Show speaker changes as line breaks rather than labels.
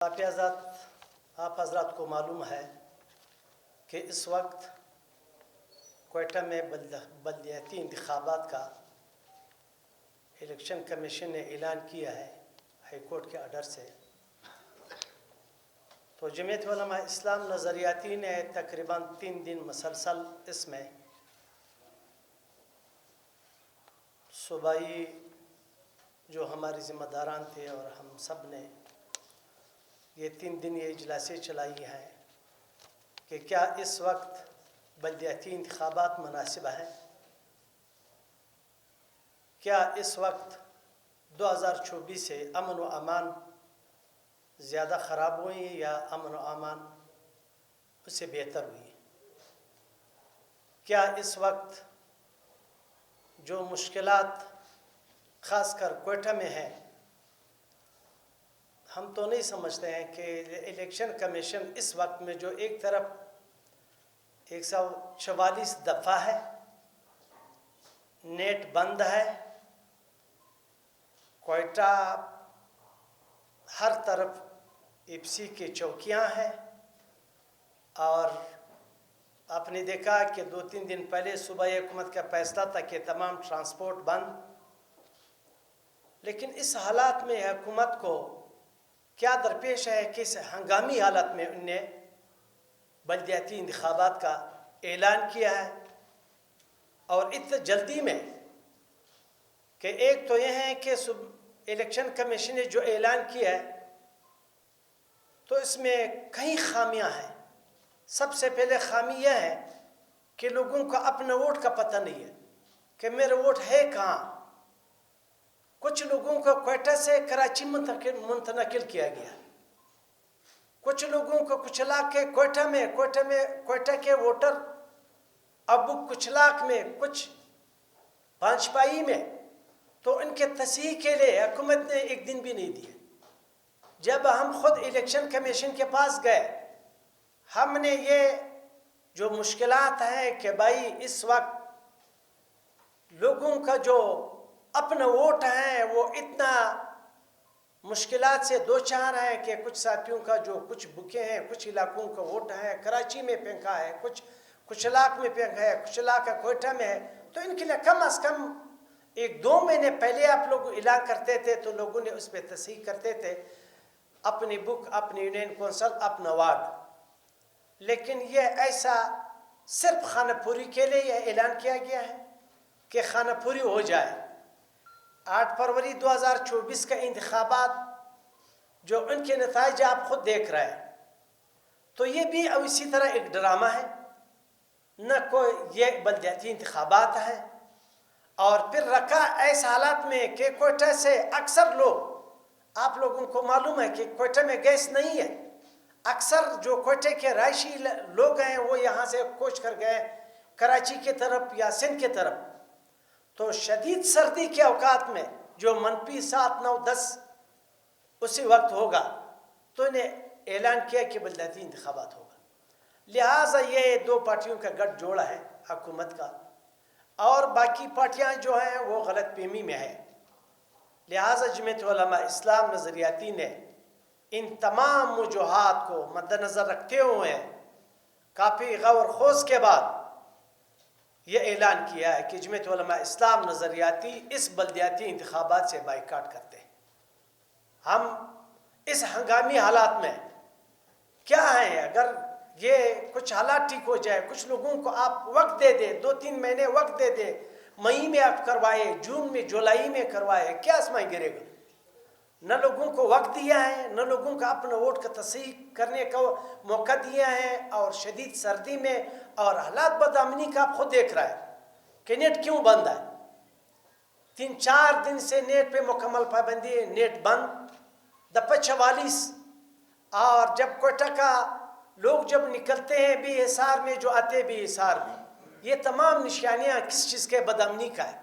آپ حضرات کو معلوم ہے کہ اس وقت کوئٹہ میں بلدیاتی انتخابات کا الیکشن کمیشن نے اعلان کیا ہے ہائی کورٹ کے آرڈر سے۔ تو جمعیت علماء اسلام نظریاتی نے تقریباً 3 دن مسلسل اس میں صوبائی جو ہمارے ذمہ داران تھے اور ہم سب نے یہ 3 دن یہ اجلاسیں چلائی ہیں کہ کیا اس وقت بلدیاتی انتخابات مناسب ہیں، کیا اس وقت 2024 سے امن و امان زیادہ خراب ہوئی یا امن و امان اس سے بہتر ہوئی، کیا اس وقت جو مشکلات خاص کر کوئٹہ میں ہیں، ہم تو نہیں سمجھتے ہیں کہ الیکشن کمیشن اس وقت میں جو ایک طرف 144 دفعہ ہے، نیٹ بند ہے، کوئٹہ ہر طرف ایف سی کے چوکیاں ہیں، اور آپ نے دیکھا کہ 2-3 دن پہلے صوبائی حکومت کا فیصلہ تھا کہ تمام ٹرانسپورٹ بند۔ لیکن اس حالات میں حکومت کو کیا درپیش ہے کہ اس ہنگامی حالت میں ان نے بلدیاتی انتخابات کا اعلان کیا ہے، اور اتنا جلدی میں کہ ایک تو یہ ہے کہ الیکشن کمیشن نے جو اعلان کیا ہے تو اس میں کئی خامیاں ہیں۔ سب سے پہلے خامی یہ ہے کہ لوگوں کو اپنے ووٹ کا پتہ نہیں ہے کہ میرا ووٹ ہے کہاں۔ کچھ لوگوں کو کوئٹہ سے کراچی منتقل کیا گیا، کچھ لوگوں کو کچھ علاقے کوئٹہ کے ووٹر اب کچھ علاقے میں، کچھ پانچپائی میں، تو ان کے تصحیح کے لیے حکومت نے 1 دن بھی نہیں دیا۔ جب ہم خود الیکشن کمیشن کے پاس گئے، ہم نے یہ جو مشکلات ہیں کہ بھائی اس وقت لوگوں کا جو اپنا ووٹ ہے وہ اتنا مشکلات سے دوچار ہے کہ کچھ ساتھیوں کا جو کچھ بکے ہیں، کچھ علاقوں کا ووٹ ہے کراچی میں پھینکا ہے، کچھ علاقے میں پھینکا ہے، کچھ علاقہ کوئٹہ میں ہے، تو ان کے لیے کم از کم 1-2 مہینے پہلے آپ لوگ اعلان کرتے تھے تو لوگوں نے اس پہ تصحیح کرتے تھے، اپنی بک، اپنی یونین کونسل، اپنا وارڈ۔ لیکن یہ ایسا صرف خانہ پوری کے لیے یہ اعلان کیا گیا ہے کہ خانہ پوری ہو جائے۔ 8 فروری 2024 کا انتخابات جو ان کے نتائج آپ خود دیکھ رہے ہیں، تو یہ بھی اب اسی طرح ایک ڈرامہ ہے، نہ کوئی یہ بلدیاتی انتخابات ہیں، اور پھر رکھا ایسے حالات میں کہ کوئٹہ سے اکثر لوگ، آپ لوگوں کو معلوم ہے کہ کوئٹہ میں گیس نہیں ہے، اکثر جو کوئٹہ کے رہائشی لوگ ہیں وہ یہاں سے کوچ کر گئے کراچی کی طرف یا سندھ کی طرف۔ تو شدید سردی کے اوقات میں جو -7, 9, 10 اسی وقت ہوگا، تو انہیں اعلان کیا کہ بلدیاتی انتخابات ہوگا۔ لہٰذا یہ 2 پارٹیوں کا گٹھ جوڑ ہے حکومت کا، اور باقی پارٹیاں جو ہیں وہ غلط فہمی میں ہیں۔ لہٰذا جمعیت علماء اسلام نظریاتی نے ان تمام وجوہات کو مد نظر رکھتے ہوئے کافی غور و خوض کے بعد یہ اعلان کیا ہے کہ جمعیت علماء اسلام نظریاتی اس بلدیاتی انتخابات سے بائیکاٹ کرتے ہیں۔ ہم اس ہنگامی حالات میں کیا ہیں، اگر یہ کچھ حالات ٹھیک ہو جائے، کچھ لوگوں کو آپ وقت دے دیں، 2-3 مہینے وقت دے دیں، مئی میں آپ کروائے، جون میں، جولائی میں کروائے، کیا اس میں گرے گا؟ نہ لوگوں کو وقت دیا ہے، نہ لوگوں کا اپنا ووٹ کا تصحیح کرنے کا موقع دیا ہے، اور شدید سردی میں اور حالات بدامنی کا آپ خود دیکھ رہا ہے کہ نیٹ کیوں بند ہے۔ 3-4 دن سے نیٹ پہ مکمل پابندی ہے، نیٹ بند، دفعہ 44۔ اور جب کوئٹہ کا لوگ جب نکلتے ہیں بھی حصار میں، جو آتے بھی حصار میں، یہ تمام نشانیاں کس چیز کے بدامنی کا ہے؟